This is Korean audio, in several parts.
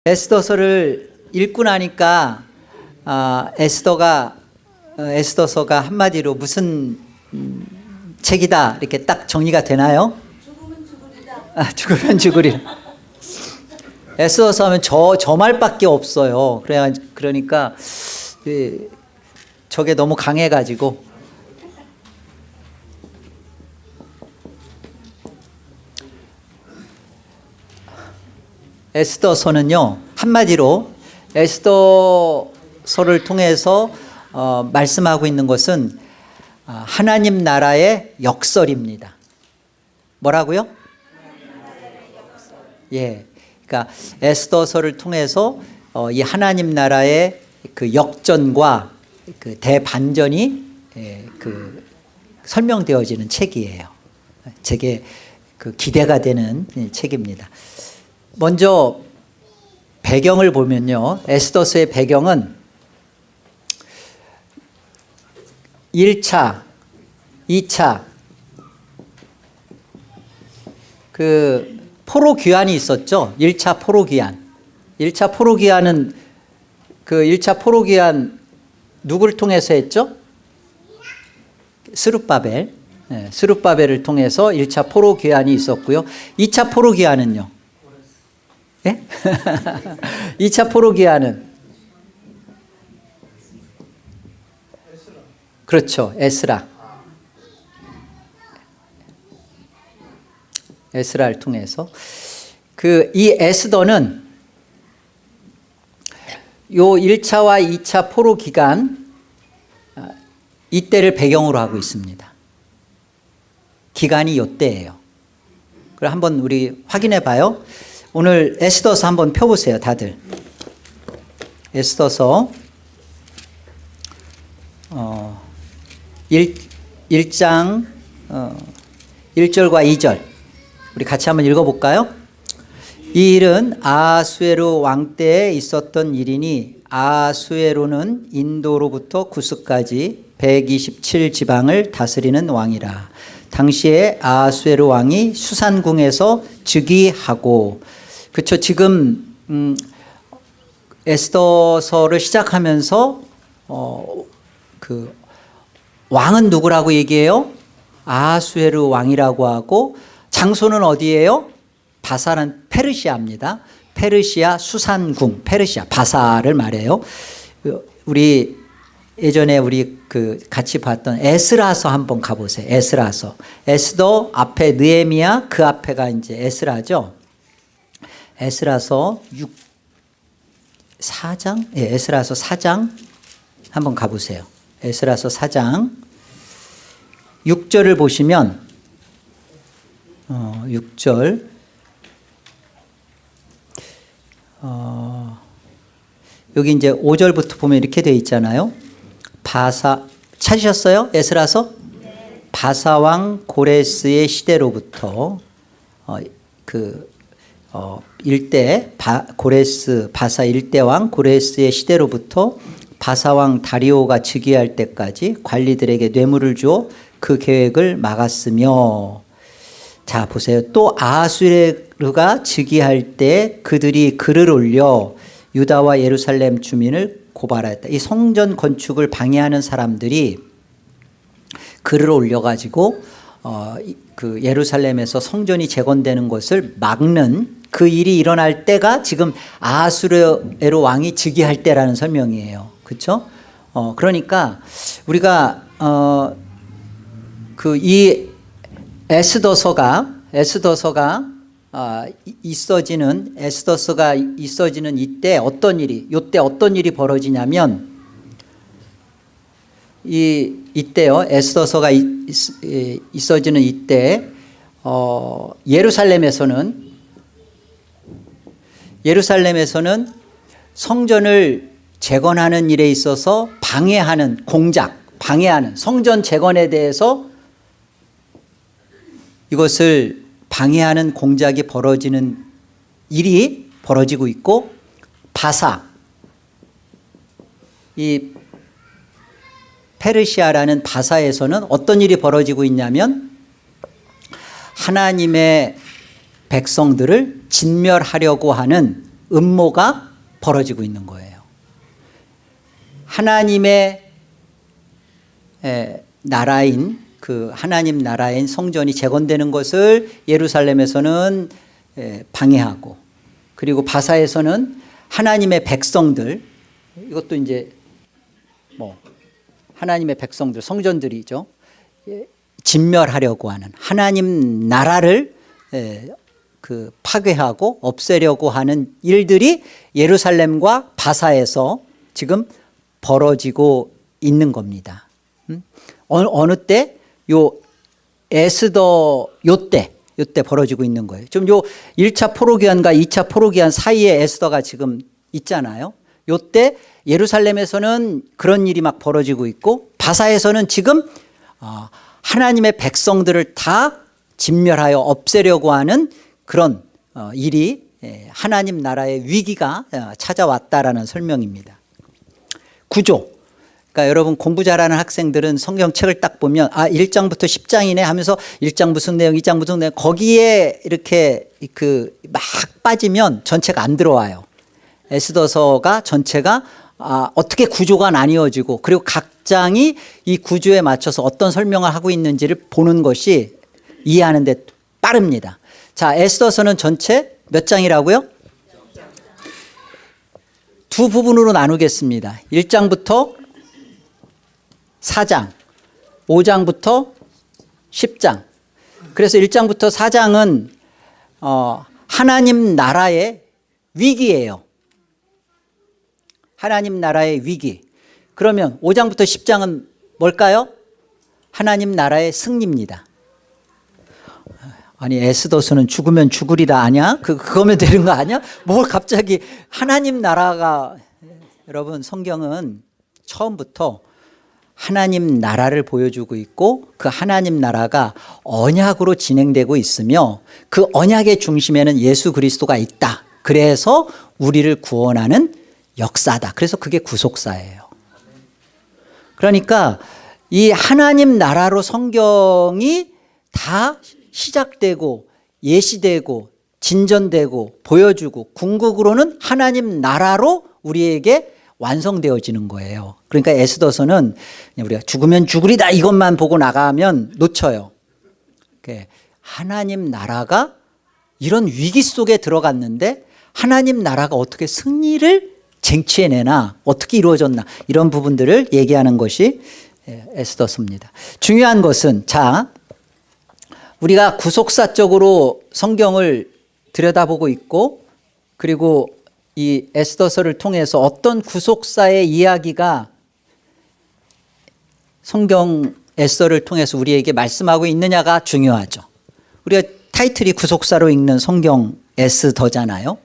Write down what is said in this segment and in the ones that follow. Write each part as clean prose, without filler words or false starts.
에스더서를 읽고 나니까 에스더서가 한마디로 무슨 책이다 이렇게 딱 정리가 되나요? 죽으면 죽으리다. 죽으면 죽으리라. 에스더서 하면 저 말밖에 없어요. 그러니까 저게 너무 강해가지고 에스더서는요, 한마디로 에스더서를 통해서 말씀하고 있는 것은 하나님 나라의 역설입니다. 뭐라고요? 예, 그러니까 에스더서를 통해서 이 하나님 나라의 그 역전과 그 대반전이 그 설명되어지는 책이에요. 제게 그 기대가 되는 책입니다. 먼저 배경을 보면요, 에스더서의 배경은 1차, 2차 그 포로 귀환이 있었죠. 1차 포로 귀환. 1차 포로 귀환은 그 1차 포로 귀환 누구를 통해서 했죠? 스룹바벨. 네, 스룹바벨을 통해서 1차 포로 귀환이 있었고요. 2차 포로 귀환은요? 예? 2차 포로 귀환은? 그렇죠. 에스라를 통해서 이 에스더는 요 1차와 2차 포로 기간 이때를 배경으로 하고 있습니다. 기간이 요때예요. 그럼 한번 우리 확인해 봐요. 오늘 에스더서 한번 펴보세요, 다들. 에스더서 1장 1절과 2절 우리 같이 한번 읽어볼까요? 이 일은 아하수에로 왕 때에 있었던 일이니 아하수에로는 인도로부터 구스까지 127지방을 다스리는 왕이라. 당시에 아하수에로 왕이 수산궁에서 즉위하고, 그렇죠. 지금 에스더서를 시작하면서 그 왕은 누구라고 얘기해요? 아하수에로 왕이라고 하고, 장소는 어디예요? 바사는 페르시아입니다. 페르시아 수산궁, 페르시아 바사를 말해요. 우리 예전에 우리 그 같이 봤던 에스라서 한번 가보세요. 에스라서. 에스더 앞에 느헤미야, 그 앞에가 이제 에스라죠. 에스라서 4장? 예, 에스라서 4장 한번 가보세요. 에스라서 4장 6절을 보시면 6절 여기 이제 5절부터 보면 이렇게 되어 있잖아요. 바사 찾으셨어요? 에스라서? 네. 바사왕 고레스의 시대로부터 일대 고레스 바사 일대왕 고레스의 시대로부터 바사왕 다리오가 즉위할 때까지 관리들에게 뇌물을 주어 그 계획을 막았으며, 자 보세요. 또 아하수에르가 즉위할 때 그들이 글을 올려 유다와 예루살렘 주민을 고발하였다. 이 성전 건축을 방해하는 사람들이 글을 올려가지고 그 예루살렘에서 성전이 재건되는 것을 막는 그 일이 일어날 때가 지금 아하수에로 왕이 즉위할 때라는 설명이에요. 그렇죠? 그러니까 우리가 이 에스더서가 있어지는 이때 어떤 일이 벌어지냐면 이때요. 에스더서가 있어지는 이때 예루살렘에서는 성전을 재건하는 일에 있어서 방해하는 성전 재건에 대해서 이것을 방해하는 공작이 벌어지는 일이 벌어지고 있고, 이 페르시아라는 바사에서는 어떤 일이 벌어지고 있냐면 하나님의 백성들을 진멸하려고 하는 음모가 벌어지고 있는 거예요. 하나님의 나라인 그 하나님 나라인 성전이 재건되는 것을 예루살렘에서는 방해하고, 그리고 바사에서는 하나님의 백성들, 이것도 이제 뭐 하나님의 백성들, 성전들이죠. 진멸하려고 하는 하나님 나라를 그 파괴하고 없애려고 하는 일들이 예루살렘과 바사에서 지금 벌어지고 있는 겁니다. 어느 때? 요 에스더 요때 벌어지고 있는 거예요. 좀 요 1차 포로기한과 2차 포로기한 사이에 에스더가 지금 있잖아요. 요때 예루살렘에서는 그런 일이 막 벌어지고 있고, 바사에서는 지금 하나님의 백성들을 다 진멸하여 없애려고 하는 그런 일이, 하나님 나라의 위기가 찾아왔다라는 설명입니다. 구조. 그러니까 여러분 공부 잘하는 학생들은 성경책을 딱 보면 1장부터 10장이네 하면서 1장 무슨 내용, 2장 무슨 내용, 거기에 이렇게 막 빠지면 전체가 안 들어와요. 에스더서가 전체가 어떻게 구조가 나뉘어지고, 그리고 각 장이 이 구조에 맞춰서 어떤 설명을 하고 있는지를 보는 것이 이해하는 데 빠릅니다. 자, 에스더서는 전체 몇 장이라고요? 두 부분으로 나누겠습니다. 1장부터 4장, 5장부터 10장. 그래서 1장부터 4장은 하나님 나라의 위기예요. 하나님 나라의 위기. 그러면 5장부터 10장은 뭘까요? 하나님 나라의 승리입니다. 아니, 에스더서는 죽으면 죽으리다 아니야? 그거면 되는 거 아니야? 뭘 갑자기 하나님 나라가, 여러분 성경은 처음부터 하나님 나라를 보여주고 있고, 그 하나님 나라가 언약으로 진행되고 있으며, 그 언약의 중심에는 예수 그리스도가 있다. 그래서 우리를 구원하는 역사다. 그래서 그게 구속사예요. 그러니까 이 하나님 나라로 성경이 다 시작되고 예시되고 진전되고 보여주고, 궁극으로는 하나님 나라로 우리에게 완성되어지는 거예요. 그러니까 에스더서는 우리가 죽으면 죽으리다 이것만 보고 나가면 놓쳐요. 하나님 나라가 이런 위기 속에 들어갔는데 하나님 나라가 어떻게 승리를 쟁취해내나, 어떻게 이루어졌나, 이런 부분들을 얘기하는 것이 에스더서입니다. 중요한 것은, 자, 우리가 구속사적으로 성경을 들여다보고 있고, 그리고 이 에스더서를 통해서 어떤 구속사의 이야기가 성경 에스더를 통해서 우리에게 말씀하고 있느냐가 중요하죠. 우리가 타이틀이 구속사로 읽는 성경 에스더잖아요.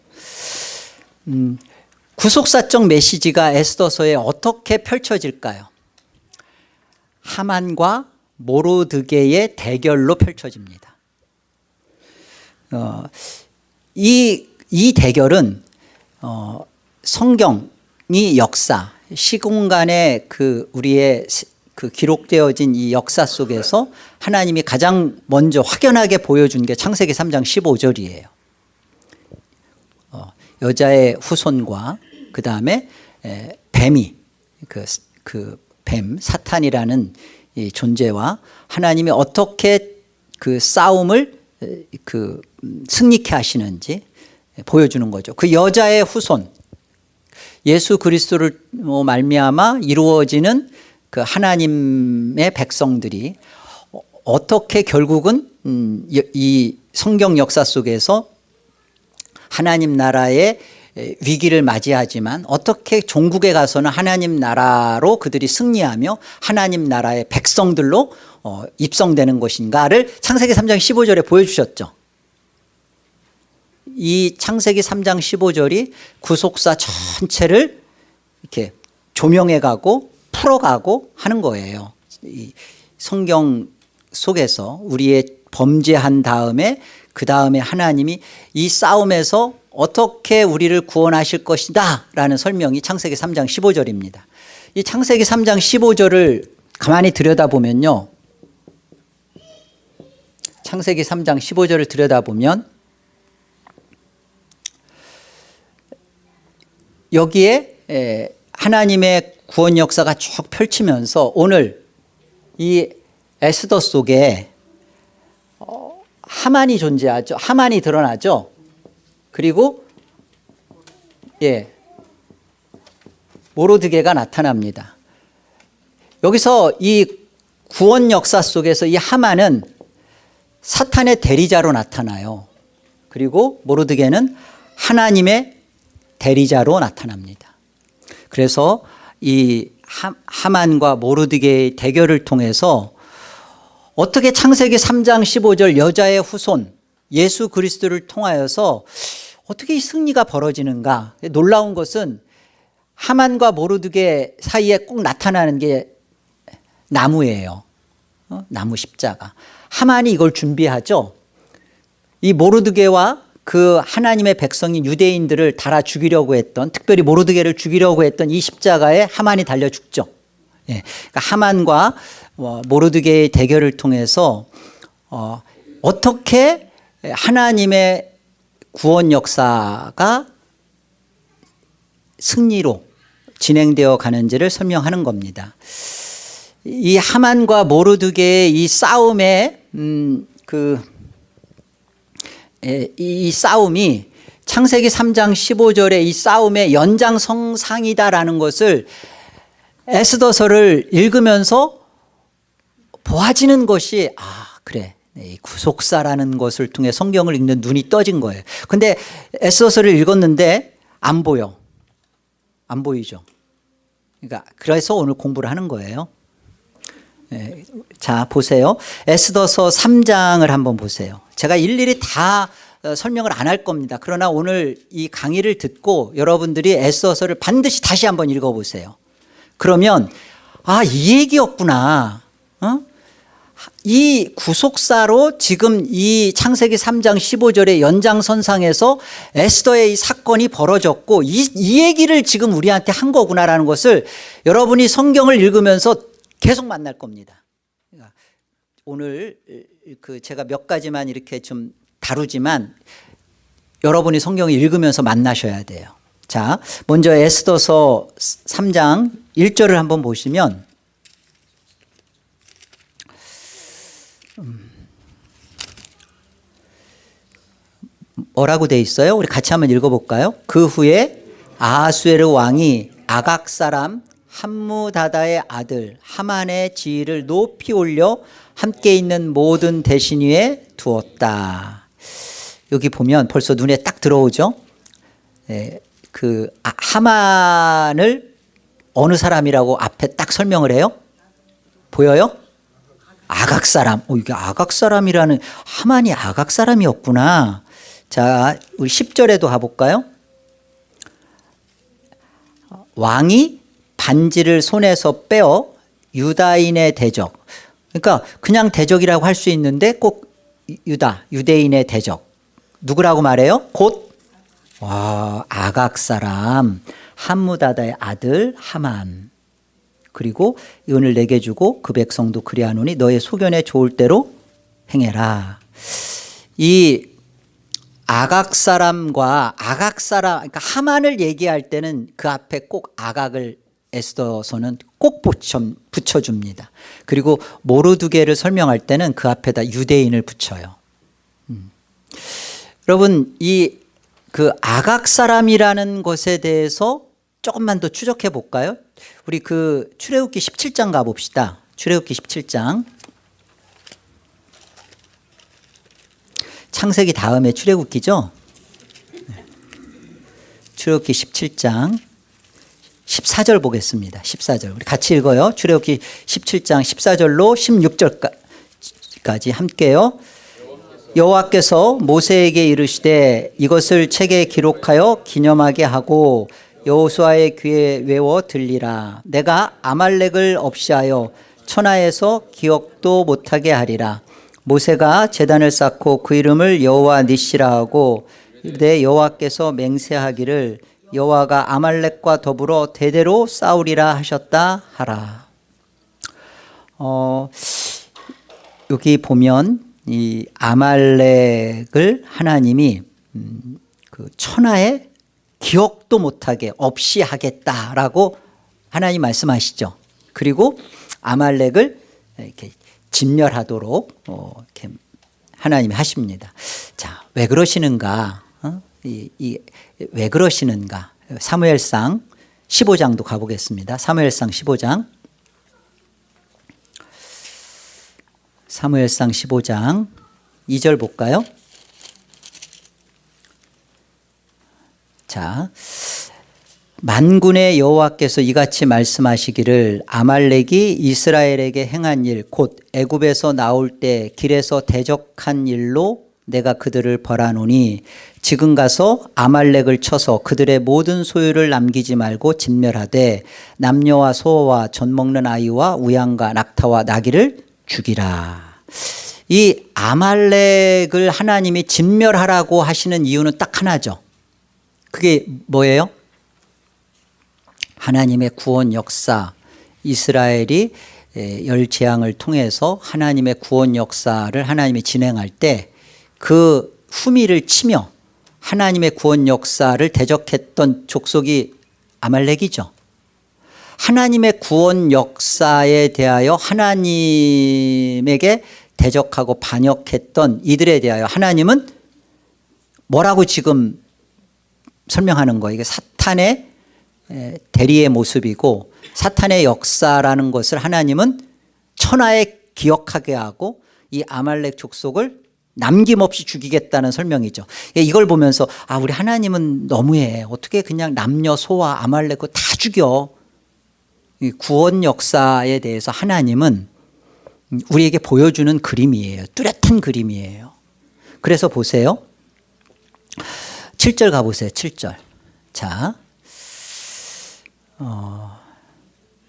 구속사적 메시지가 에스더서에 어떻게 펼쳐질까요? 하만과 모르드게의 대결로 펼쳐집니다. 이 대결은 성경이 역사, 시공간의 우리의 기록되어진 이 역사 속에서 하나님이 가장 먼저 확연하게 보여준 게 창세기 3장 15절이에요. 여자의 후손과 그 다음에 뱀이, 뱀, 사탄이라는 이 존재와 하나님이 어떻게 그 싸움을 승리케 하시는지 보여주는 거죠. 그 여자의 후손, 예수 그리스도를 말미암아 이루어지는 그 하나님의 백성들이 어떻게 결국은 이 성경 역사 속에서 하나님 나라의 위기를 맞이하지만 어떻게 종국에 가서는 하나님 나라로 그들이 승리하며 하나님 나라의 백성들로 입성되는 것인가를 창세기 3장 15절에 보여주셨죠. 이 창세기 3장 15절이 구속사 전체를 이렇게 조명해가고 풀어가고 하는 거예요. 이 성경 속에서 우리의 범죄한 다음에 그 다음에 하나님이 이 싸움에서 어떻게 우리를 구원하실 것이다 라는 설명이 창세기 3장 15절입니다. 이 창세기 3장 15절을 가만히 들여다보면요, 창세기 3장 15절을 들여다보면 여기에 하나님의 구원 역사가 쭉 펼치면서 오늘 이 에스더 속에 하만이 존재하죠. 하만이 드러나죠. 그리고 모르드게가 나타납니다. 여기서 이 구원 역사 속에서 이 하만은 사탄의 대리자로 나타나요. 그리고 모르드게는 하나님의 대리자로 나타납니다. 그래서 이 하만과 모르드게의 대결을 통해서 어떻게 창세기 3장 15절 여자의 후손 예수 그리스도를 통하여서 어떻게 이 승리가 벌어지는가. 놀라운 것은 하만과 모르드게 사이에 꼭 나타나는 게 나무예요. 나무 십자가. 하만이 이걸 준비하죠. 이 모르드게와 그 하나님의 백성인 유대인들을 달아 죽이려고 했던, 특별히 모르드게를 죽이려고 했던 이 십자가에 하만이 달려 죽죠. 그러니까 하만과 모르드게의 대결을 통해서 어떻게 하나님의 구원 역사가 승리로 진행되어 가는지를 설명하는 겁니다. 이 하만과 모르드게의 이 싸움의 이 싸움이 창세기 3장 15절의 이 싸움의 연장선상이다라는 것을 에스더서를 읽으면서 보아지는 것이 그래. 이 구속사라는 것을 통해 성경을 읽는 눈이 떠진 거예요. 근데 에스더서를 읽었는데 안 보여. 안 보이죠. 그러니까 그래서 오늘 공부를 하는 거예요. 자, 보세요. 에스더서 3장을 한번 보세요. 제가 일일이 다 설명을 안 할 겁니다. 그러나 오늘 이 강의를 듣고 여러분들이 에스더서를 반드시 다시 한번 읽어보세요. 그러면 이 얘기였구나. 이 구속사로 지금 이 창세기 3장 15절의 연장선상에서 에스더의 이 사건이 벌어졌고 이 얘기를 지금 우리한테 한 거구나라는 것을 여러분이 성경을 읽으면서 계속 만날 겁니다. 오늘 제가 몇 가지만 이렇게 좀 다루지만 여러분이 성경을 읽으면서 만나셔야 돼요. 자, 먼저 에스더서 3장 1절을 한번 보시면 뭐라고 돼 있어요? 우리 같이 한번 읽어볼까요? 그 후에 아하수에르 왕이 아각 사람 함무다다의 아들 하만의 지위를 높이 올려 함께 있는 모든 대신 위에 두었다. 여기 보면 벌써 눈에 딱 들어오죠. 하만을 어느 사람이라고 앞에 딱 설명을 해요? 보여요? 아각 사람. 이게 아각 사람이라는, 하만이 아각 사람이었구나. 자, 우리 10절에도 가볼까요? 왕이 반지를 손에서 빼어 유다인의 대적. 그러니까 그냥 대적이라고 할 수 있는데 꼭 유대인의 대적. 누구라고 말해요? 곧 아각 사람 함무다다의 아들 하만. 그리고 은을 내게 주고 그 백성도 그리하노니 너의 소견에 좋을 대로 행해라. 이 아각 사람과 그러니까 하만을 얘기할 때는 그 앞에 꼭 아각을 에스더서는 꼭 붙여줍니다. 그리고 모르드게를 설명할 때는 그 앞에다 유대인을 붙여요. 여러분, 그 아각 사람이라는 것에 대해서 조금만 더 추적해 볼까요? 우리 출애굽기 17장 가봅시다. 출애굽기 17장. 창세기 다음에 출애굽기죠. 출애굽기 17장 14절 보겠습니다. 14절 우리 같이 읽어요. 출애굽기 17장 14절로 16절까지 함께요. 여호와께서 모세에게 이르시되 이것을 책에 기록하여 기념하게 하고 여호수아의 귀에 외워 들리라. 내가 아말렉을 없이하여 천하에서 기억도 못하게 하리라. 모세가 제단을 쌓고 그 이름을 여호와 니시라 하고 이르되 여호와께서 맹세하기를 여호와가 아말렉과 더불어 대대로 싸우리라 하셨다 하라. 여기 보면 이 아말렉을 하나님이 그 천하에 기억도 못하게 없이 하겠다라고 하나님 말씀하시죠. 그리고 아말렉을 이렇게 진멸하도록 이렇게 하나님이 하십니다. 자, 왜 그러시는가? 왜 그러시는가? 사무엘상 15장도 가보겠습니다. 사무엘상 15장. 사무엘상 15장 2절 볼까요? 자, 만군의 여호와께서 이같이 말씀하시기를 아말렉이 이스라엘에게 행한 일 곧 애굽에서 나올 때 길에서 대적한 일로 내가 그들을 벌하노니 지금 가서 아말렉을 쳐서 그들의 모든 소유를 남기지 말고 진멸하되 남녀와 소와 젖 먹는 아이와 우양과 낙타와 나귀를 죽이라. 이 아말렉을 하나님이 진멸하라고 하시는 이유는 딱 하나죠. 그게 뭐예요? 하나님의 구원 역사, 이스라엘이 열 재앙을 통해서 하나님의 구원 역사를 하나님이 진행할 때 그 후미를 치며 하나님의 구원 역사를 대적했던 족속이 아말렉이죠. 하나님의 구원 역사에 대하여 하나님에게 대적하고 반역했던 이들에 대하여 하나님은 뭐라고 지금 설명하는 거예요? 이게 사탄의 대리의 모습이고 사탄의 역사라는 것을 하나님은 천하에 기억하게 하고 이 아말렉 족속을 남김없이 죽이겠다는 설명이죠. 이걸 보면서 우리 하나님은 너무해. 어떻게 그냥 남녀 소와 아말렉 다 죽여. 이 구원 역사에 대해서 하나님은 우리에게 보여주는 그림이에요. 뚜렷한 그림이에요. 그래서 보세요. 7절 가보세요. 7절. 자,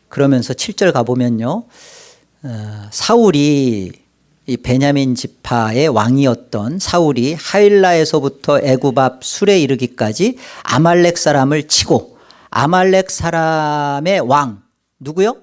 그러면서 7절 가보면요. 사울이 이 베냐민 지파의 왕이었던 사울이 하일라에서부터 애굽 앞 술에 이르기까지 아말렉 사람을 치고 아말렉 사람의 왕 누구요?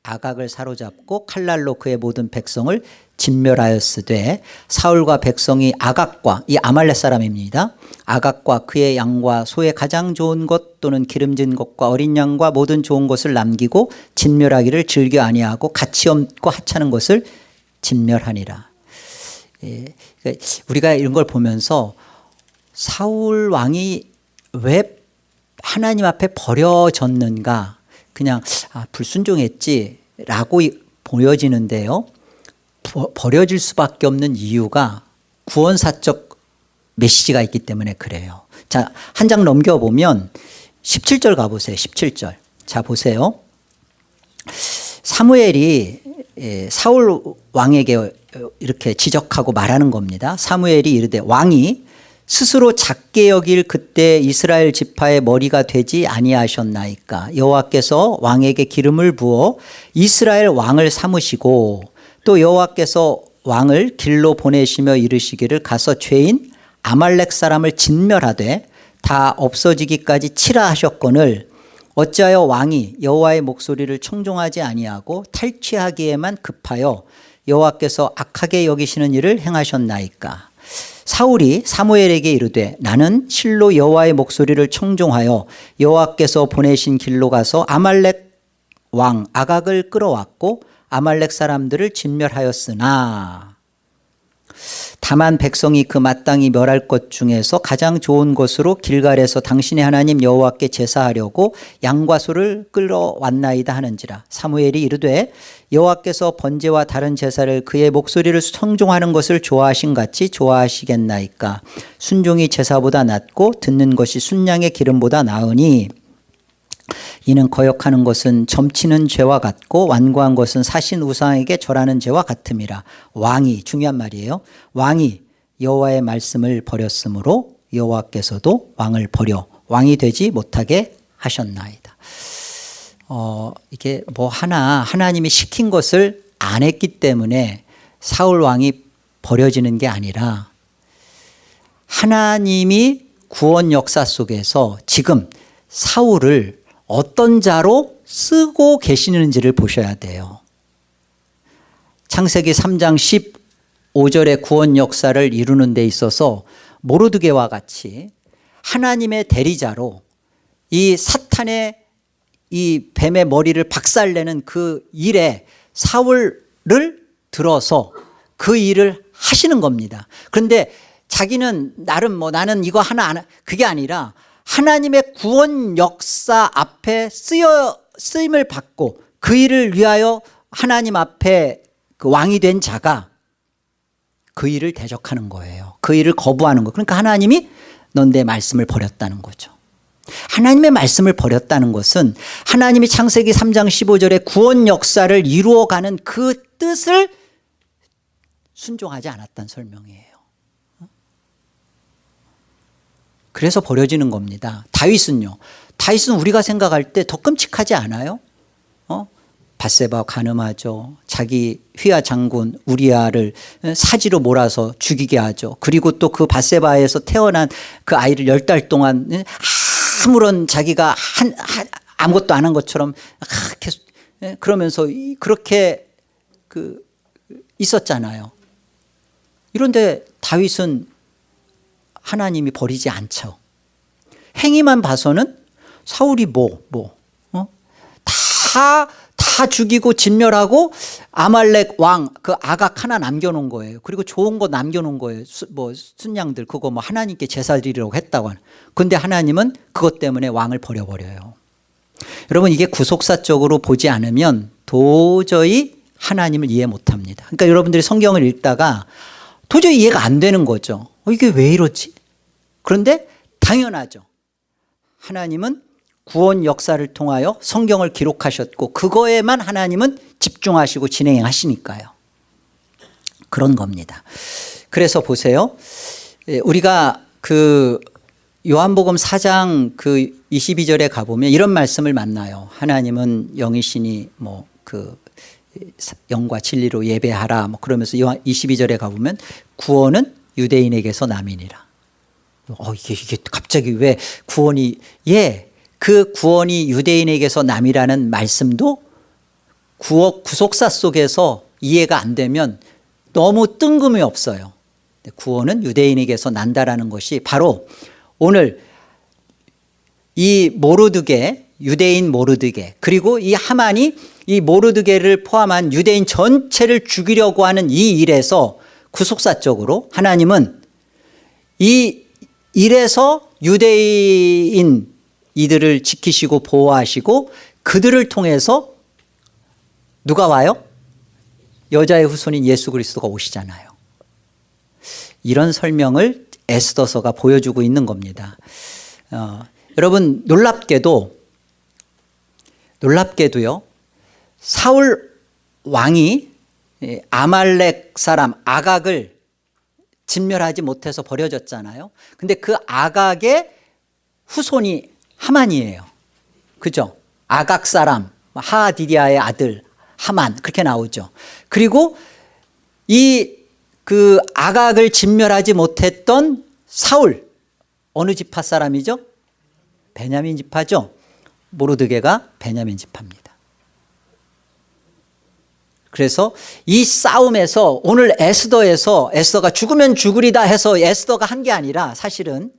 아각을 사로잡고 칼날로 그의 모든 백성을 진멸하였으되 사울과 백성이 아각과 이 아말렉 사람입니다. 아각과 그의 양과 소의 가장 좋은 것 또는 기름진 것과 어린 양과 모든 좋은 것을 남기고 진멸하기를 즐겨 아니하고 가치 없고 하찮은 것을 진멸하니라. 우리가 이런 걸 보면서 사울 왕이 왜 하나님 앞에 버려졌는가? 그냥 불순종했지라고 보여지는데요. 버려질 수밖에 없는 이유가 구원사적 메시지가 있기 때문에 그래요. 자, 한 장 넘겨보면 17절 가보세요. 17절. 자, 보세요. 사무엘이 사울 왕에게 이렇게 지적하고 말하는 겁니다. 사무엘이 이르되 왕이 스스로 작게 여길 그때 이스라엘 지파의 머리가 되지 아니하셨나이까. 여호와께서 왕에게 기름을 부어 이스라엘 왕을 삼으시고 또 여호와께서 왕을 길로 보내시며 이르시기를 가서 죄인 아말렉 사람을 진멸하되 다 없어지기까지 치라 하셨거늘 어찌하여 왕이 여호와의 목소리를 청종하지 아니하고 탈취하기에만 급하여 여호와께서 악하게 여기시는 일을 행하셨나이까. 사울이 사무엘에게 이르되 나는 실로 여호와의 목소리를 청종하여 여호와께서 보내신 길로 가서 아말렉 왕 아각을 끌어왔고 아말렉 사람들을 진멸하였으나 다만 백성이 그 마땅히 멸할 것 중에서 가장 좋은 것으로 길갈에서 당신의 하나님 여호와께 제사하려고 양과 소를 끌어왔나이다 하는지라. 사무엘이 이르되 여호와께서 번제와 다른 제사를 그의 목소리를 청종하는 것을 좋아하신 같이 좋아하시겠나이까. 순종이 제사보다 낫고 듣는 것이 순양의 기름보다 나으니 이는 거역하는 것은 점치는 죄와 같고 완고한 것은 사신 우상에게 절하는 죄와 같음이라. 왕이 중요한 말이에요. 왕이 여호와의 말씀을 버렸으므로 여호와께서도 왕을 버려 왕이 되지 못하게 하셨나이다. 이게 뭐 하나님이 시킨 것을 안 했기 때문에 사울 왕이 버려지는 게 아니라 하나님이 구원 역사 속에서 지금 사울을 어떤 자로 쓰고 계시는지를 보셔야 돼요. 창세기 3장 15절의 구원 역사를 이루는 데 있어서 모르드게와 같이 하나님의 대리자로 이 사탄의 이 뱀의 머리를 박살내는 그 일에 사울을 들어서 그 일을 하시는 겁니다. 그런데 자기는 나름 뭐 나는 이거 하나 안 그게 아니라 하나님의 구원 역사 앞에 쓰임을 받고 그 일을 위하여 하나님 앞에 그 왕이 된 자가 그 일을 대적하는 거예요. 그 일을 거부하는 거. 그러니까 하나님이 넌 내 말씀을 버렸다는 거죠. 하나님의 말씀을 버렸다는 것은 하나님이 창세기 3장 15절에 구원 역사를 이루어가는 그 뜻을 순종하지 않았다는 설명이에요. 그래서 버려지는 겁니다. 다윗은요. 다윗은 우리가 생각할 때 더 끔찍하지 않아요? 밧세바 가늠하죠. 자기 휘하 장군 우리아를 사지로 몰아서 죽이게 하죠. 그리고 또 그 밧세바에서 태어난 그 아이를 10달 동안 아무런 자기가 아무것도 안 한 것처럼 계속 그러면서 그렇게 있었잖아요. 이런데 다윗은 하나님이 버리지 않죠. 행위만 봐서는 사울이 다 죽이고 진멸하고 아말렉 왕 그 아각 하나 남겨놓은 거예요. 그리고 좋은 거 남겨놓은 거예요. 순양들 그거 하나님께 제사 드리려고 했다고 하는. 근데 하나님은 그것 때문에 왕을 버려버려요. 여러분 이게 구속사적으로 보지 않으면 도저히 하나님을 이해 못합니다. 그러니까 여러분들이 성경을 읽다가 도저히 이해가 안 되는 거죠. 이게 왜 이러지? 그런데 당연하죠. 하나님은 구원 역사를 통하여 성경을 기록하셨고 그거에만 하나님은 집중하시고 진행하시니까요. 그런 겁니다. 그래서 보세요. 우리가 그 요한복음 4장 그 22절에 가보면 이런 말씀을 만나요. 하나님은 영이시니 그 영과 진리로 예배하라 그러면서 22절에 가보면 구원은 유대인에게서 남이니라. 이게 갑자기 왜 구원이 그 구원이 유대인에게서 남이라는 말씀도 구속사 속에서 이해가 안 되면 너무 뜬금이 없어요. 구원은 유대인에게서 난다라는 것이 바로 오늘 이 모르드게 유대인 모르드게 그리고 이 하만이 이 모르드게를 포함한 유대인 전체를 죽이려고 하는 이 일에서 구속사적으로 하나님은 이 일에서 유대인 이들을 지키시고 보호하시고 그들을 통해서 누가 와요? 여자의 후손인 예수 그리스도가 오시잖아요. 이런 설명을 에스더서가 보여주고 있는 겁니다. 여러분 놀랍게도요. 사울 왕이 아말렉 사람 아각을 진멸하지 못해서 버려졌잖아요. 근데 그 아각의 후손이 하만이에요. 그죠? 아각 사람 하디디아의 아들 하만 그렇게 나오죠. 그리고 그 아각을 진멸하지 못했던 사울 어느 지파 사람이죠? 베냐민 지파죠. 모르드게가 베냐민 지파입니다. 그래서 이 싸움에서 오늘 에스더가 죽으면 죽으리다 해서 에스더가 한 게 아니라 사실은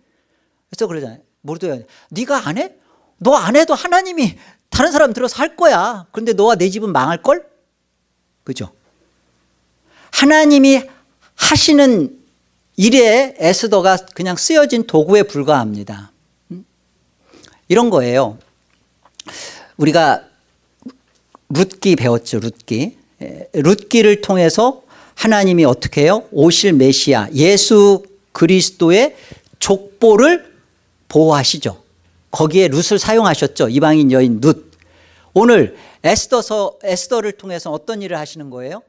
그래서 그러잖아요. 모르드게 네가 안 해? 너 안 해도 하나님이 다른 사람 들어서 할 거야. 그런데 너와 내 집은 망할걸? 그죠? 하나님이 하시는 일에 에스더가 그냥 쓰여진 도구에 불과합니다. 이런 거예요. 우리가 룻기 배웠죠. 룻기를 통해서 하나님이 어떻게 해요? 오실 메시아 예수 그리스도의 족보를 보호하시죠. 거기에 룻을 사용하셨죠. 이방인 여인 룻. 오늘 에스더를 통해서 어떤 일을 하시는 거예요?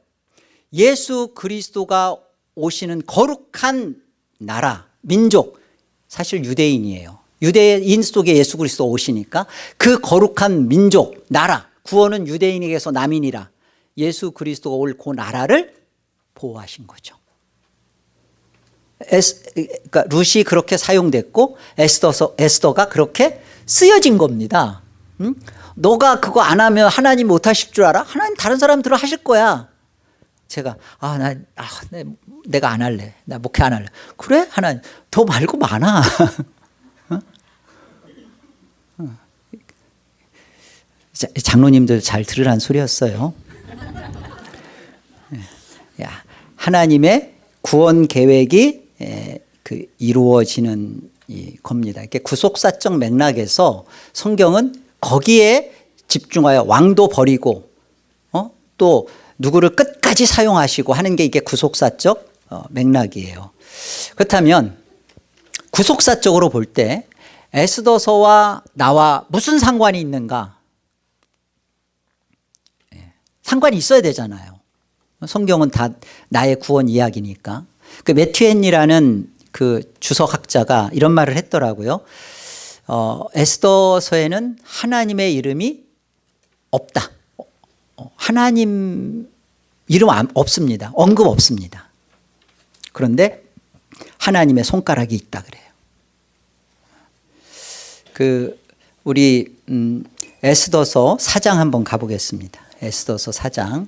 예수 그리스도가 오시는 거룩한 나라, 민족, 사실 유대인이에요. 유대인 속에 예수 그리스도 오시니까 그 거룩한 민족, 나라, 구원은 유대인에게서 남이니라. 예수 그리스도가 올 그 나라를 보호하신 거죠. 그러니까 룻이 그렇게 사용됐고 에스더가 그렇게 쓰여진 겁니다. 너가 그거 안 하면 하나님 못 하실 줄 알아? 하나님 다른 사람들은 하실 거야. 제가 내가 안 할래. 나 목회 안 할래. 그래? 하나님 더 말고 많아. 장로님들 잘 들으란 소리였어요. 하나님의 구원 계획이 이루어지는 겁니다. 이렇게 구속사적 맥락에서 성경은 거기에 집중하여 왕도 버리고 또 누구를 끝까지 사용하시고 하는 게 이게 구속사적 맥락이에요. 그렇다면 구속사적으로 볼 때 에스더서와 나와 무슨 상관이 있는가? 상관이 있어야 되잖아요. 성경은 다 나의 구원 이야기니까. 그 매튜엔이라는 그 주석학자가 이런 말을 했더라고요. 에스더서에는 하나님의 이름이 없다. 하나님 이름 없습니다. 언급 없습니다. 그런데 하나님의 손가락이 있다 그래요. 우리 에스더서 4장 한번 가보겠습니다. 에스더서 4장.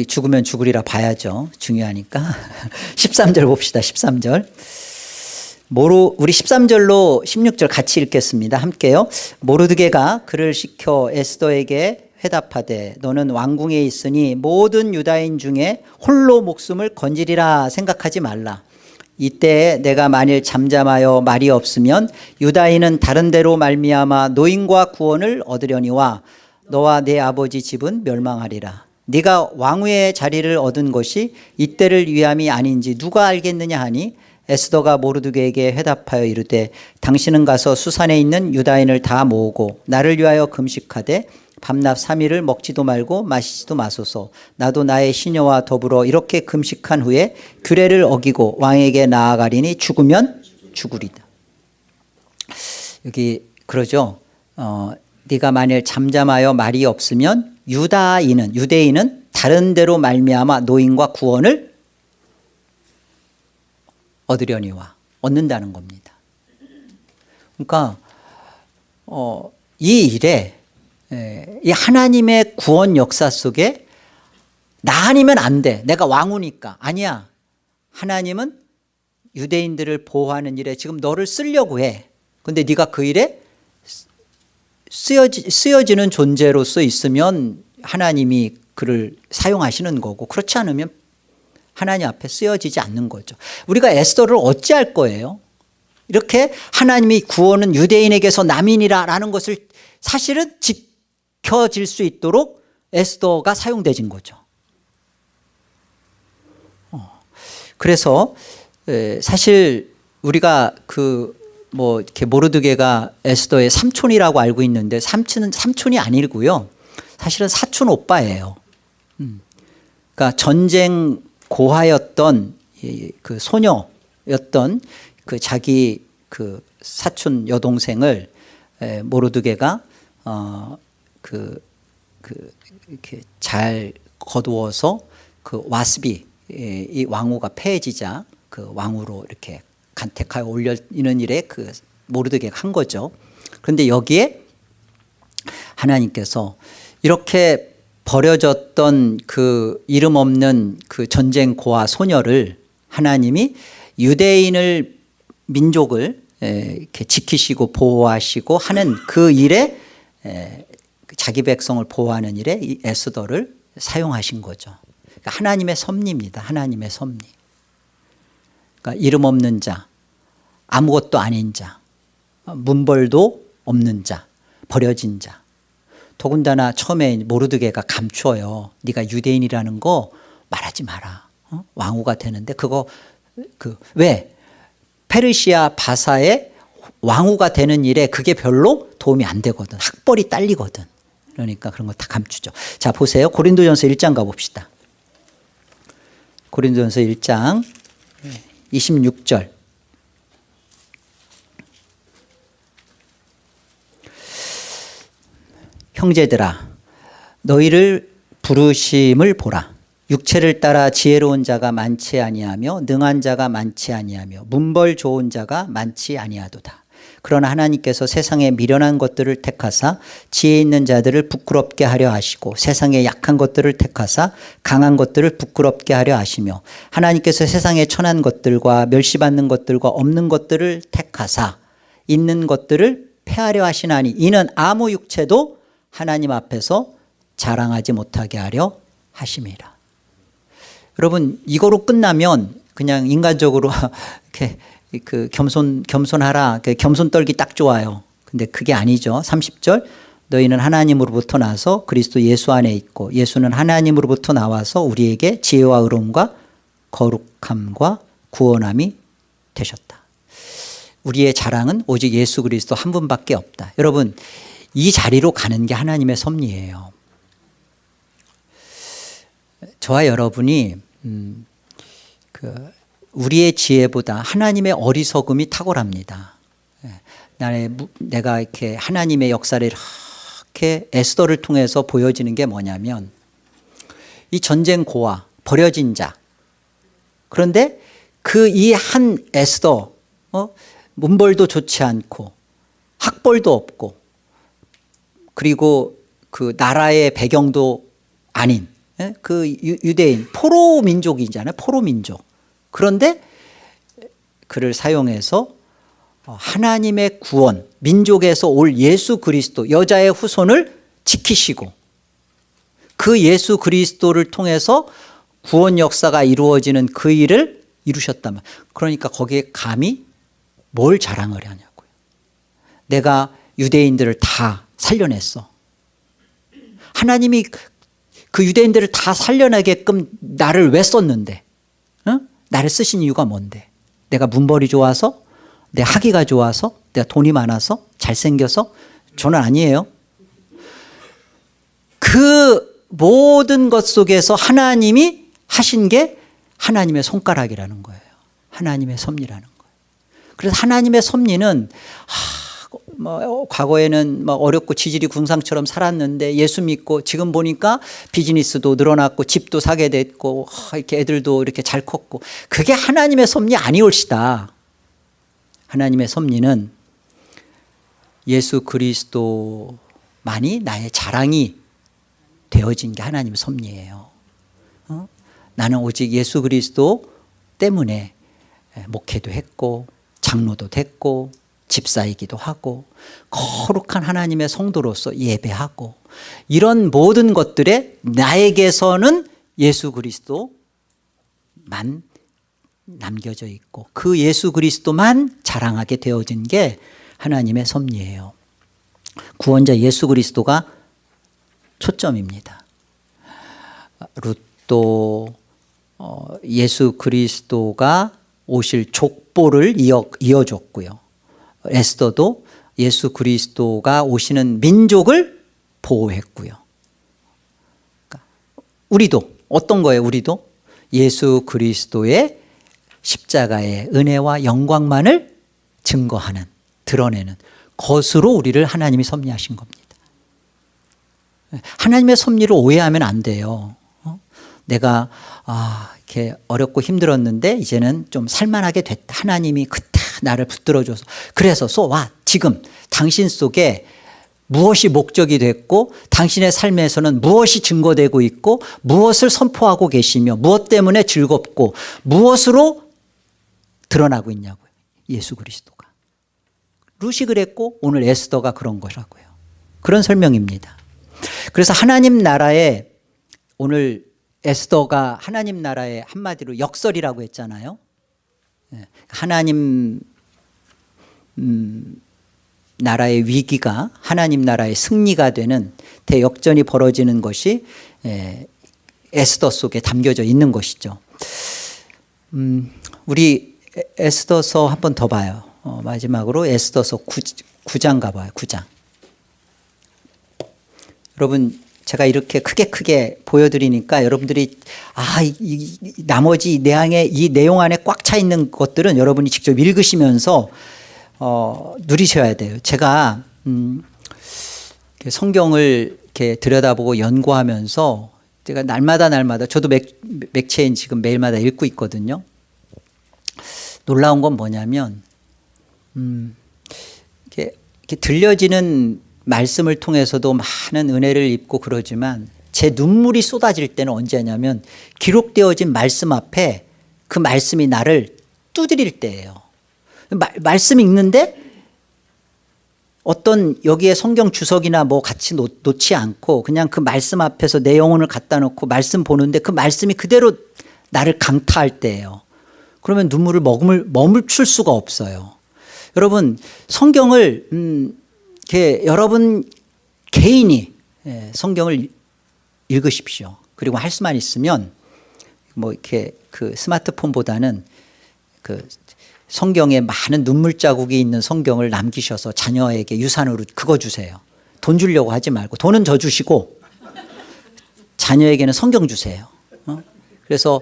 죽으면 죽으리라 봐야죠. 중요하니까. 13절 봅시다. 13절. 우리 13절로 16절 같이 읽겠습니다. 함께요. 모르드게가 그를 시켜 에스더에게 회답하되 너는 왕궁에 있으니 모든 유다인 중에 홀로 목숨을 건지리라 생각하지 말라. 이때 내가 만일 잠잠하여 말이 없으면 유다인은 다른 데로 말미암아 노임과 구원을 얻으려니와 너와 내 아버지 집은 멸망하리라. 네가 왕위의 자리를 얻은 것이 이때를 위함이 아닌지 누가 알겠느냐 하니 에스더가 모르드게에게 회답하여 이르되 당신은 가서 수산에 있는 유다인을 다 모으고 나를 위하여 금식하되 밤낮 3일을 먹지도 말고 마시지도 마소서. 나도 나의 시녀와 더불어 이렇게 금식한 후에 규례를 어기고 왕에게 나아가리니 죽으면 죽으리다. 여기 그러죠. 네가 만일 잠잠하여 말이 없으면 유대인은 다른 데로 말미암아 노임과 구원을 얻으려니와 얻는다는 겁니다. 그러니까 이 일에 이 하나님의 구원 역사 속에 나 아니면 안 돼. 내가 왕후니까. 아니야. 하나님은 유대인들을 보호하는 일에 지금 너를 쓰려고 해. 근데 네가 그 일에 쓰여지는 존재로서 있으면 하나님이 그를 사용하시는 거고 그렇지 않으면 하나님 앞에 쓰여지지 않는 거죠. 우리가 에스더를 어찌할 거예요? 이렇게 하나님이 구원은 유대인에게서 남인이라는 것을 사실은 지켜질 수 있도록 에스더가 사용되진 거죠. 그래서 사실 우리가 이렇게 모르드게가 에스더의 삼촌이라고 알고 있는데 삼촌이 아니고요. 사실은 사촌 오빠예요. 그러니까 전쟁 고하였던 그 소녀였던 그 자기 그 사촌 여동생을 모르드게가 이렇게 잘 거두어서 그 와스비 이 왕후가 패해지자 그 왕후로 이렇게 간택하여 올리는 일에 그 모르드게가 한 거죠. 그런데 여기에 하나님께서 이렇게 버려졌던 그 이름 없는 그 전쟁 고아 소녀를 하나님이 유대인을 민족을 이렇게 지키시고 보호하시고 하는 그 일에 자기 백성을 보호하는 일에 이 에스더를 사용하신 거죠. 그러니까 하나님의 섭리입니다. 하나님의 섭리. 그러니까 이름 없는 자, 아무것도 아닌 자, 문벌도 없는 자, 버려진 자. 더군다나 처음에 모르드게가 감춰요. 네가 유대인이라는 거 말하지 마라. 왕후가 되는데 왜? 페르시아 바사의 왕후가 되는 일에 그게 별로 도움이 안 되거든. 학벌이 딸리거든. 그러니까 그런 거 다 감추죠. 자, 보세요. 고린도전서 1장 가봅시다. 고린도전서 1장 26절. 형제들아 너희를 부르심을 보라. 육체를 따라 지혜로운 자가 많지 아니하며 능한 자가 많지 아니하며 문벌 좋은 자가 많지 아니하도다. 그러나 하나님께서 세상에 미련한 것들을 택하사 지혜 있는 자들을 부끄럽게 하려 하시고 세상에 약한 것들을 택하사 강한 것들을 부끄럽게 하려 하시며 하나님께서 세상에 천한 것들과 멸시받는 것들과 없는 것들을 택하사 있는 것들을 폐하려 하시나니 이는 아무 육체도 하나님 앞에서 자랑하지 못하게 하려 하심이라. 여러분 이거로 끝나면 그냥 인간적으로 이렇게 그 겸손하라, 겸손 떨기 딱 좋아요. 근데 그게 아니죠. 30절 너희는 하나님으로부터 나서 그리스도 예수 안에 있고 예수는 하나님으로부터 나와서 우리에게 지혜와 의로움과 거룩함과 구원함이 되셨다. 우리의 자랑은 오직 예수 그리스도 한 분밖에 없다. 여러분 이 자리로 가는 게 하나님의 섭리예요. 저와 여러분이 우리의 지혜보다 하나님의 어리석음이 탁월합니다. 내가 이렇게 하나님의 역사를 이렇게 에스더를 통해서 보여지는 게 뭐냐면 이 전쟁 고아 버려진 자, 그런데 그 이 한 에스더 문벌도 좋지 않고 학벌도 없고 그리고 그 나라의 배경도 아닌 그 유대인 포로 민족이잖아요. 포로 민족. 그런데 그를 사용해서 하나님의 구원, 민족에서 올 예수 그리스도 여자의 후손을 지키시고 그 예수 그리스도를 통해서 구원 역사가 이루어지는 그 일을 이루셨다면, 그러니까 거기에 감히 뭘 자랑을 하냐고요. 내가 유대인들을 다 살려냈어. 하나님이 그 유대인들을 다 살려내게끔 나를 왜 썼는데? 나를 쓰신 이유가 뭔데? 내가 문벌이 좋아서? 내 학위가 좋아서? 내가 돈이 많아서? 잘생겨서? 저는 아니에요. 그 모든 것 속에서 하나님이 하신 게 하나님의 손가락이라는 거예요. 하나님의 섭리라는 거예요. 그래서 하나님의 섭리는 과거에는 어렵고 지질이 궁상처럼 살았는데 예수 믿고 지금 보니까 비즈니스도 늘어났고 집도 사게 됐고 이렇게 애들도 이렇게 잘 컸고, 그게 하나님의 섭리 아니올시다. 하나님의 섭리는 예수 그리스도만이 나의 자랑이 되어진 게 하나님의 섭리예요. 나는 오직 예수 그리스도 때문에 목회도 했고 장로도 됐고 집사이기도 하고 거룩한 하나님의 성도로서 예배하고, 이런 모든 것들에 나에게서는 예수 그리스도만 남겨져 있고 그 예수 그리스도만 자랑하게 되어진 게 하나님의 섭리예요. 구원자 예수 그리스도가 초점입니다. 룻도 예수 그리스도가 오실 족보를 이어줬고요. 에스더도 예수 그리스도가 오시는 민족을 보호했고요. 우리도 어떤 거예요? 우리도 예수 그리스도의 십자가의 은혜와 영광만을 증거하는, 드러내는 것으로 우리를 하나님이 섭리하신 겁니다. 하나님의 섭리를 오해하면 안 돼요. 내가 이렇게 어렵고 힘들었는데 이제는 좀 살만하게 됐다. 하나님이 그때 나를 붙들어줘서, 그래서 지금 당신 속에 무엇이 목적이 됐고 당신의 삶에서는 무엇이 증거되고 있고 무엇을 선포하고 계시며 무엇 때문에 즐겁고 무엇으로 드러나고 있냐고요. 예수 그리스도가. 룻이 그랬고 오늘 에스더가 그런 거라고요. 그런 설명입니다. 그래서 하나님 나라에, 오늘 에스더가 하나님 나라의 한마디로 역설이라고 했잖아요. 하나님 나라의 위기가 하나님 나라의 승리가 되는 대역전이 벌어지는 것이 에스더 속에 담겨져 있는 것이죠. 우리 에스더서 한 번 더 봐요. 마지막으로 에스더서 9장 가봐요. 9장. 여러분 제가 이렇게 크게 보여드리니까 여러분들이 나머지 이 내용 안에 꽉 차 있는 것들은 여러분이 직접 읽으시면서 누리셔야 돼요. 제가 성경을 이렇게 들여다보고 연구하면서 제가 날마다 저도 맥체인 지금 매일마다 읽고 있거든요. 놀라운 건 뭐냐면 이렇게 들려지는 말씀을 통해서도 많은 은혜를 입고 그러지만 제 눈물이 쏟아질 때는 언제냐면 기록되어진 말씀 앞에 그 말씀이 나를 두드릴 때예요. 말씀 읽는데 어떤 여기에 성경 주석이나 뭐 같이 놓지 않고 그냥 그 말씀 앞에서 내 영혼을 갖다 놓고 말씀 보는데 그 말씀이 그대로 나를 강타할 때예요. 그러면 눈물을 머물출 수가 없어요. 여러분 성경을 이렇게 여러분 개인이 성경을 읽으십시오. 그리고 할 수만 있으면 뭐 이렇게 그 스마트폰보다는 그 성경에 많은 눈물 자국이 있는 성경을 남기셔서 자녀에게 유산으로 그거 주세요. 돈 주려고 하지 말고 돈은 저 주시고 자녀에게는 성경 주세요. 그래서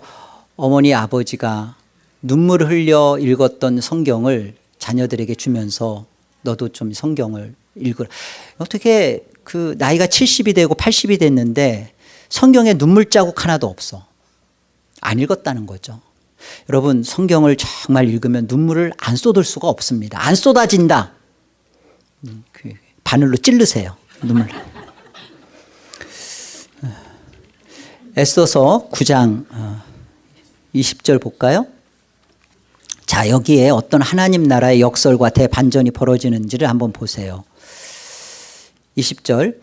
어머니 아버지가 눈물을 흘려 읽었던 성경을 자녀들에게 주면서 너도 좀 성경을 읽으라. 어떻게 그 나이가 70이 되고 80이 됐는데 성경에 눈물 자국 하나도 없어. 안 읽었다는 거죠. 여러분 성경을 정말 읽으면 눈물을 안 쏟을 수가 없습니다. 안 쏟아진다. 바늘로 찌르세요. 눈물. 에스더서 9장 20절 볼까요? 자, 여기에 어떤 하나님 나라의 역설과 대반전이 벌어지는지를 한번 보세요. 20절.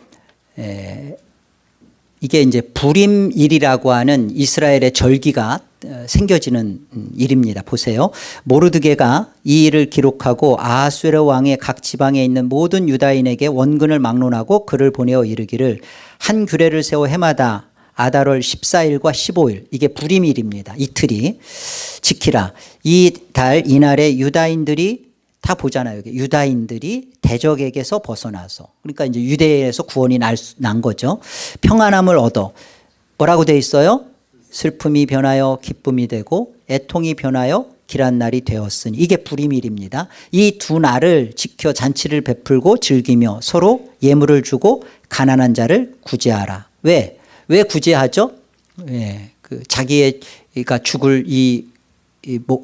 이게 이제 부림일이라고 하는 이스라엘의 절기가 생겨지는 일입니다. 보세요. 모르드게가 이 일을 기록하고 아하수에로 왕의 각 지방에 있는 모든 유다인에게 원근을 막론하고 글을 보내어 이르기를 한 규례를 세워 해마다 아달월 14일과 15일 이게 부림일입니다. 이틀이 지키라. 이 달 이날에 유다인들이 다 보잖아요. 유다인들이 대적에게서 벗어나서 그러니까 이제 유대에서 구원이 난 거죠. 평안함을 얻어 뭐라고 돼 있어요? 슬픔이 변하여 기쁨이 되고 애통이 변하여 길한 날이 되었으니 이게 부림일입니다. 이 두 날을 지켜 잔치를 베풀고 즐기며 서로 예물을 주고 가난한 자를 구제하라. 왜 구제하죠? 그 자기가 죽을 이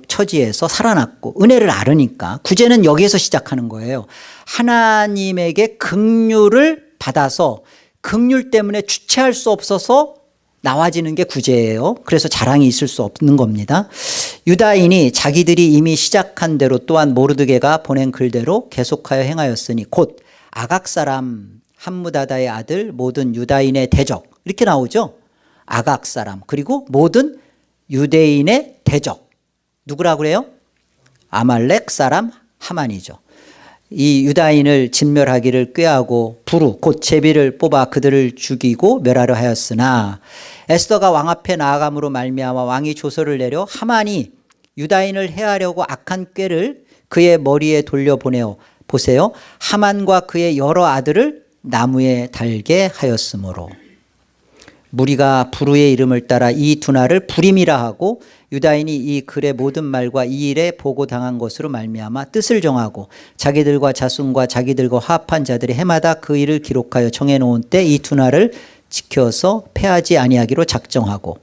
처지에서 살아났고 은혜를 알으니까 구제는 여기에서 시작하는 거예요. 하나님에게 긍휼을 받아서 긍휼 때문에 주체할 수 없어서 나와지는 게 구제예요. 그래서 자랑이 있을 수 없는 겁니다. 유다인이 자기들이 이미 시작한 대로 또한 모르드게가 보낸 글대로 계속하여 행하였으니 곧 아각 사람 함무다다의 아들 모든 유다인의 대적 이렇게 나오죠. 아각 사람 그리고 모든 유대인의 대적 누구라고 그래요? 아말렉 사람 하만이죠. 이 유다인을 진멸하기를 꾀하고 부르 곧 제비를 뽑아 그들을 죽이고 멸하려 하였으나 에스더가 왕 앞에 나아감으로 말미암아 왕이 조서를 내려 하만이 유다인을 해하려고 악한 꾀를 그의 머리에 돌려보내어 보세요. 하만과 그의 여러 아들을 나무에 달게 하였으므로 무리가 부르의 이름을 따라 이 두 날을 부림이라 하고 유다인이 이 글의 모든 말과 이 일에 보고당한 것으로 말미암아 뜻을 정하고 자기들과 자손과 자기들과 화합한 자들이 해마다 그 일을 기록하여 정해놓은 때 이 두 날을 지켜서 패하지 아니하기로 작정하고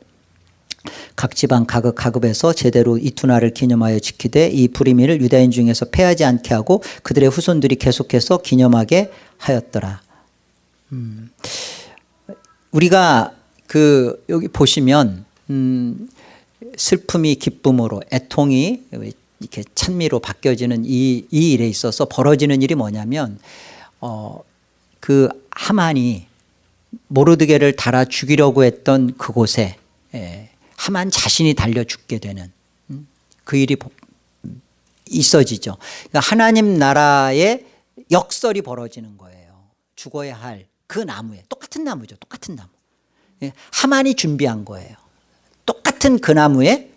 각 지방 가급에서 제대로 이 두 날을 기념하여 지키되 이 부림일을 유다인 중에서 패하지 않게 하고 그들의 후손들이 계속해서 기념하게 하였더라. 우리가 여기 보시면 슬픔이 기쁨으로 애통이 이렇게 찬미로 바뀌어지는 이 일에 있어서 벌어지는 일이 뭐냐면 그 하만이 모르드게를 달아 죽이려고 했던 그곳에 하만 자신이 달려 죽게 되는 그 일이 있어지죠. 그러니까 하나님 나라의 역설이 벌어지는 거예요. 죽어야 할 그 나무에 똑같은 나무죠. 똑같은 나무. 하만이 준비한 거예요. 똑같은 그 나무에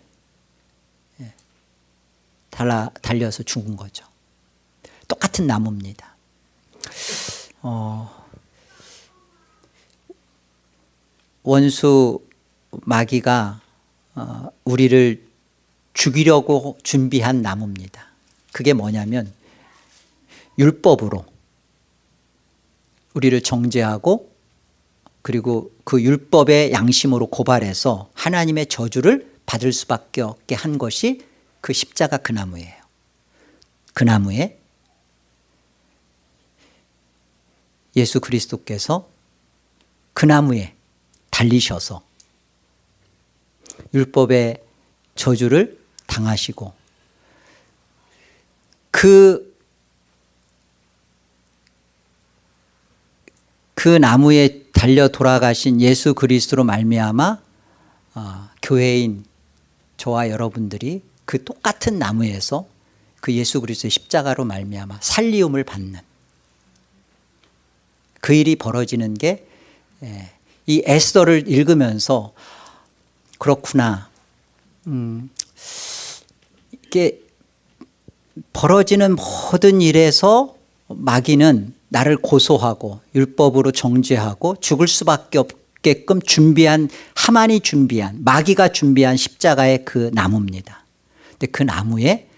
달려서 죽은 거죠. 똑같은 나무입니다. 원수 마귀가 우리를 죽이려고 준비한 나무입니다. 그게 뭐냐면 율법으로 우리를 정죄하고 그리고 그 율법의 양심으로 고발해서 하나님의 저주를 받을 수밖에 없게 한 것이 그 십자가 그 나무예요. 그 나무에 예수 그리스도께서 그 나무에 달리셔서 율법의 저주를 당하시고 그 그 나무에 달려 돌아가신 예수 그리스도로 말미암아 교회인 저와 여러분들이 그 똑같은 나무에서 그 예수 그리스도의 십자가로 말미암아 살리움을 받는 그 일이 벌어지는 게 이 에스더를 읽으면서 그렇구나. 이게 벌어지는 모든 일에서 마귀는 나를 고소하고 율법으로 정죄하고 죽을 수밖에 없게끔 준비한 하만이 준비한 마귀가 준비한 십자가의 그 나무입니다. 근데 그 나무에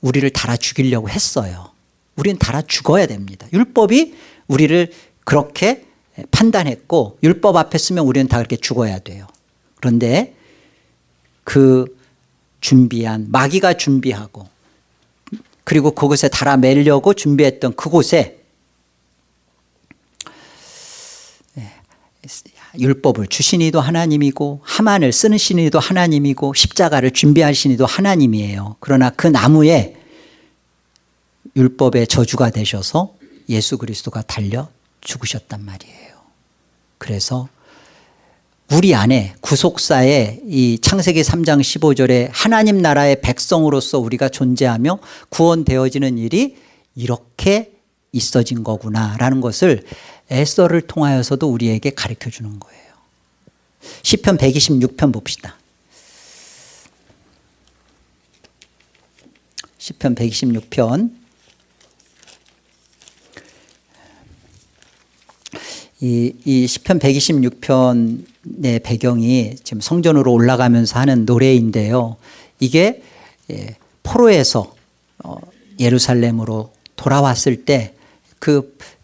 우리를 달아 죽이려고 했어요. 우리는 달아 죽어야 됩니다. 율법이 우리를 그렇게 판단했고 율법 앞에 서면 우리는 다 그렇게 죽어야 돼요. 그런데 그 준비한 마귀가 준비하고 그리고 그곳에 달아 매려고 준비했던 그곳에 율법을 주신 이도 하나님이고 하만을 쓰는 이도 하나님이고 십자가를 준비하신 이도 하나님이에요. 그러나 그 나무에 율법의 저주가 되셔서 예수 그리스도가 달려 죽으셨단 말이에요. 그래서 우리 안에 구속사에 이 창세기 3장 15절에 하나님 나라의 백성으로서 우리가 존재하며 구원되어지는 일이 이렇게 있어진 거구나라는 것을 에스더를 통하여서도 우리에게 가르쳐 주는 거예요. 시편 126편 봅시다. 시편 126편. 이 시편 126편의 배경이 지금 성전으로 올라가면서 하는 노래인데요. 이게 포로에서 예루살렘으로 돌아왔을 때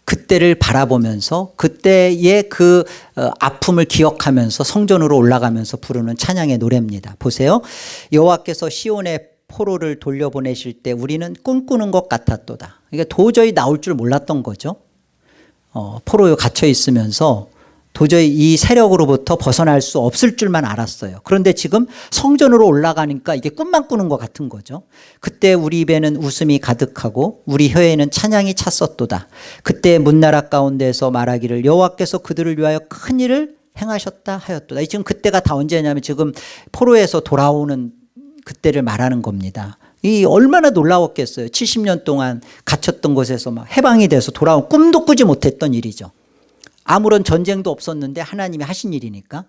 그때를 바라보면서 그때의 그 아픔을 기억하면서 성전으로 올라가면서 부르는 찬양의 노래입니다. 보세요. 여호와께서 시온의 포로를 돌려보내실 때 우리는 꿈꾸는 것 같았도다. 이게 도저히 나올 줄 몰랐던 거죠. 포로에 갇혀 있으면서 도저히 이 세력으로부터 벗어날 수 없을 줄만 알았어요. 그런데 지금 성전으로 올라가니까 이게 꿈만 꾸는 것 같은 거죠. 그때 우리 입에는 웃음이 가득하고 우리 혀에는 찬양이 찼었도다. 그때 문나라 가운데서 말하기를 여호와께서 그들을 위하여 큰 일을 행하셨다 하였도다. 지금 그때가 다 언제냐면 지금 포로에서 돌아오는 그때를 말하는 겁니다. 이 얼마나 놀라웠겠어요. 70년 동안 갇혔던 곳에서 막 해방이 돼서 돌아온 꿈도 꾸지 못했던 일이죠. 아무런 전쟁도 없었는데 하나님이 하신 일이니까.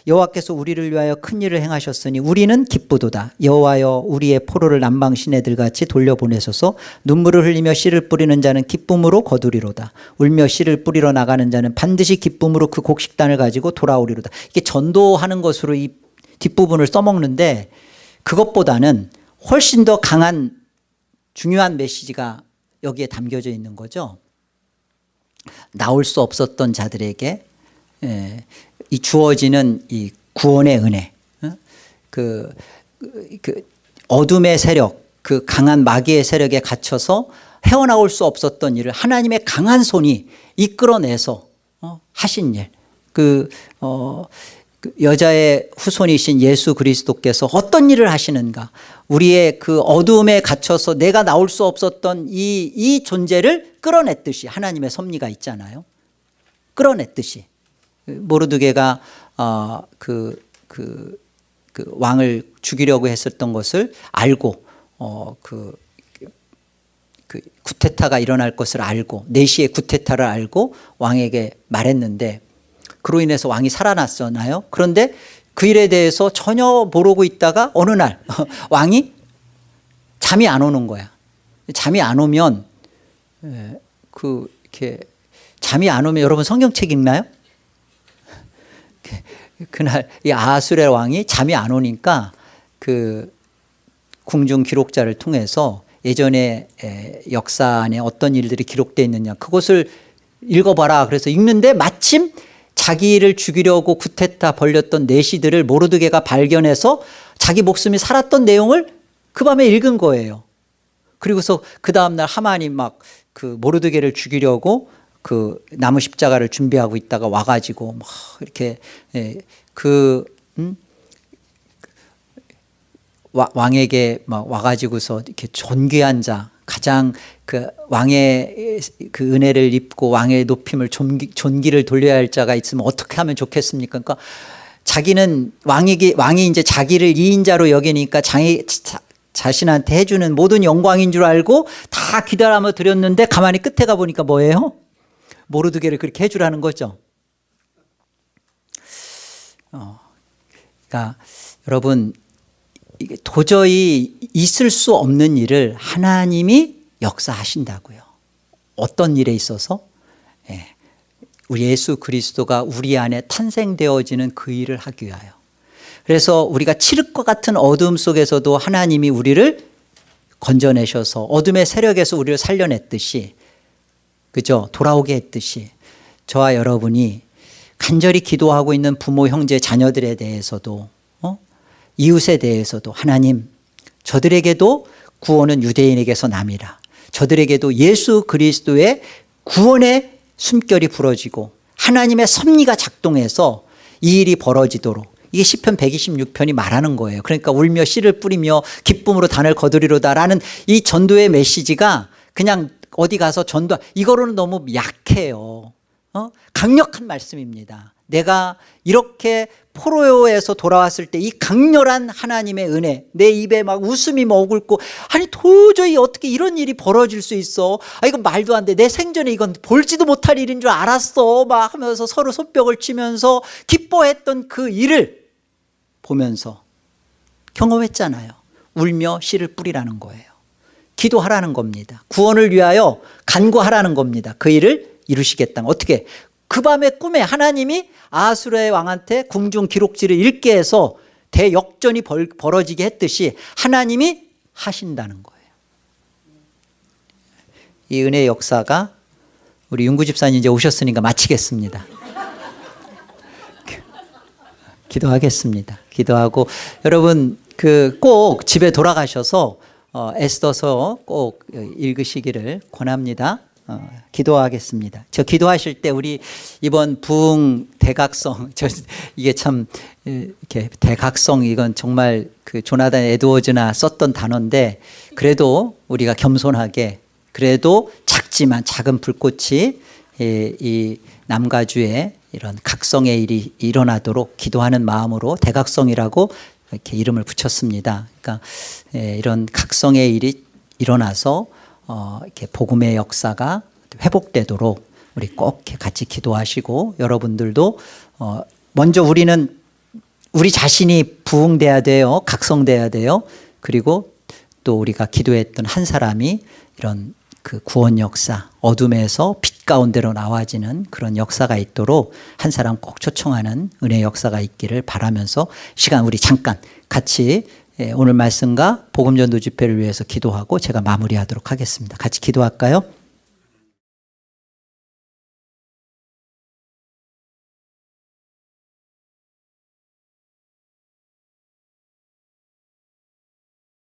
여호와께서 우리를 위하여 큰 일을 행하셨으니 우리는 기쁘도다. 여호와여 우리의 포로를 남방 시내들같이 돌려보내소서. 눈물을 흘리며 씨를 뿌리는 자는 기쁨으로 거두리로다. 울며 씨를 뿌리러 나가는 자는 반드시 기쁨으로 그 곡식단을 가지고 돌아오리로다. 이게 전도하는 것으로 이 뒷부분을 써먹는데 그것보다는 훨씬 더 강한 중요한 메시지가 여기에 담겨져 있는 거죠. 나올 수 없었던 자들에게 이 주어지는 이 구원의 은혜, 그 어둠의 세력, 그 강한 마귀의 세력에 갇혀서 헤어나올 수 없었던 일을 하나님의 강한 손이 이끌어내서 하신 일, 그 여자의 후손이신 예수 그리스도께서 어떤 일을 하시는가, 우리의 그 어두움에 gat혀서 내가 나올 수 없었던 이 존재를 끌어냈듯이 하나님의 섭리가 있잖아요. 끌어냈듯이 모르드게가 그 왕을 죽이려고 했었던 것을 알고 그 쿠데타가 일어날 것을 알고 4시에 쿠데타를 알고 왕에게 말했는데 그로 인해서 왕이 살아났잖아요. 그런데 그 일에 대해서 전혀 모르고 있다가 어느 날 왕이 잠이 안 오는 거야. 잠이 안 오면 이렇게 잠이 안 오면 여러분 성경책 읽나요? 그날 이 아하수레 왕이 잠이 안 오니까 그 궁중 기록자를 통해서 예전에 역사 안에 어떤 일들이 기록되어 있느냐 그것을 읽어봐라. 그래서 읽는데 마침 자기를 죽이려고 쿠데타 벌렸던 내시들을 모르드게가 발견해서 자기 목숨이 살았던 내용을 그 밤에 읽은 거예요. 그리고서 그 다음날 하만이 막 그 모르드게를 죽이려고 그 나무 십자가를 준비하고 있다가 와가지고 막 이렇게 왕에게 막 와가지고서 이렇게 존귀한 자, 가장 그 왕의 그 은혜를 입고 왕의 높임을 존귀를 돌려야 할 자가 있으면 어떻게 하면 좋겠습니까? 그러니까 자기는 왕이 이제 자기를 2인자로 여기니까 자신한테 해주는 모든 영광인 줄 알고 다 기다려 드렸는데 가만히 끝에 가 보니까 뭐예요? 모르드게를 그렇게 해주라는 거죠. 그러니까 여러분, 이게 도저히 있을 수 없는 일을 하나님이 역사하신다고요. 어떤 일에 있어서? 우리 예수 그리스도가 우리 안에 탄생되어지는 그 일을 하기 위하여. 그래서 우리가 칠흑과 같은 어둠 속에서도 하나님이 우리를 건져내셔서 어둠의 세력에서 우리를 살려냈듯이, 그죠? 돌아오게 했듯이 저와 여러분이 간절히 기도하고 있는 부모, 형제, 자녀들에 대해서도 이웃에 대해서도 하나님, 저들에게도 구원은 유대인에게서 남이라. 저들에게도 예수 그리스도의 구원의 숨결이 불어지고 하나님의 섭리가 작동해서 이 일이 벌어지도록, 이게 시편 126편이 말하는 거예요. 그러니까 울며 씨를 뿌리며 기쁨으로 단을 거두리로다라는 이 전도의 메시지가 그냥 어디 가서 이거로는 너무 약해요. 강력한 말씀입니다. 내가 이렇게 포로에서 돌아왔을 때 이 강렬한 하나님의 은혜, 내 입에 막 웃음이 머글고, 아니 도저히 어떻게 이런 일이 벌어질 수 있어? 이건 말도 안 돼. 내 생전에 이건 볼지도 못할 일인 줄 알았어. 막 하면서 서로 손뼉을 치면서 기뻐했던 그 일을 보면서 경험했잖아요. 울며 씨를 뿌리라는 거예요. 기도하라는 겁니다. 구원을 위하여 간구하라는 겁니다. 그 일을 이루시겠다. 어떻게? 그 밤의 꿈에 하나님이 아수르의 왕한테 궁중 기록지를 읽게 해서 대역전이 벌어지게 했듯이 하나님이 하신다는 거예요. 이 은혜의 역사가, 우리 윤구 집사님 이제 오셨으니까 마치겠습니다. 기도하겠습니다. 기도하고 여러분 꼭 집에 돌아가셔서 에스더서 꼭 읽으시기를 권합니다. 기도하겠습니다. 저 기도하실 때 우리 이번 부흥 대각성, 이게 참 이렇게 대각성, 이건 정말 그 조나단 에드워즈나 썼던 단어인데, 그래도 우리가 겸손하게, 그래도 작지만 작은 불꽃이 이 남가주에 이런 각성의 일이 일어나도록 기도하는 마음으로 대각성이라고 이렇게 이름을 붙였습니다. 그러니까 이런 각성의 일이 일어나서 이렇게 복음의 역사가 회복되도록 우리 꼭 같이 기도하시고, 여러분들도 먼저 우리는 우리 자신이 부흥돼야 돼요. 각성돼야 돼요. 그리고 또 우리가 기도했던 한 사람이 이런 그 구원 역사, 어둠에서 빛 가운데로 나와지는 그런 역사가 있도록 한 사람 꼭 초청하는 은혜 역사가 있기를 바라면서 시간 우리 잠깐 같이 오늘 말씀과 복음전도 집회를 위해서 기도하고 제가 마무리하도록 하겠습니다. 같이 기도할까요?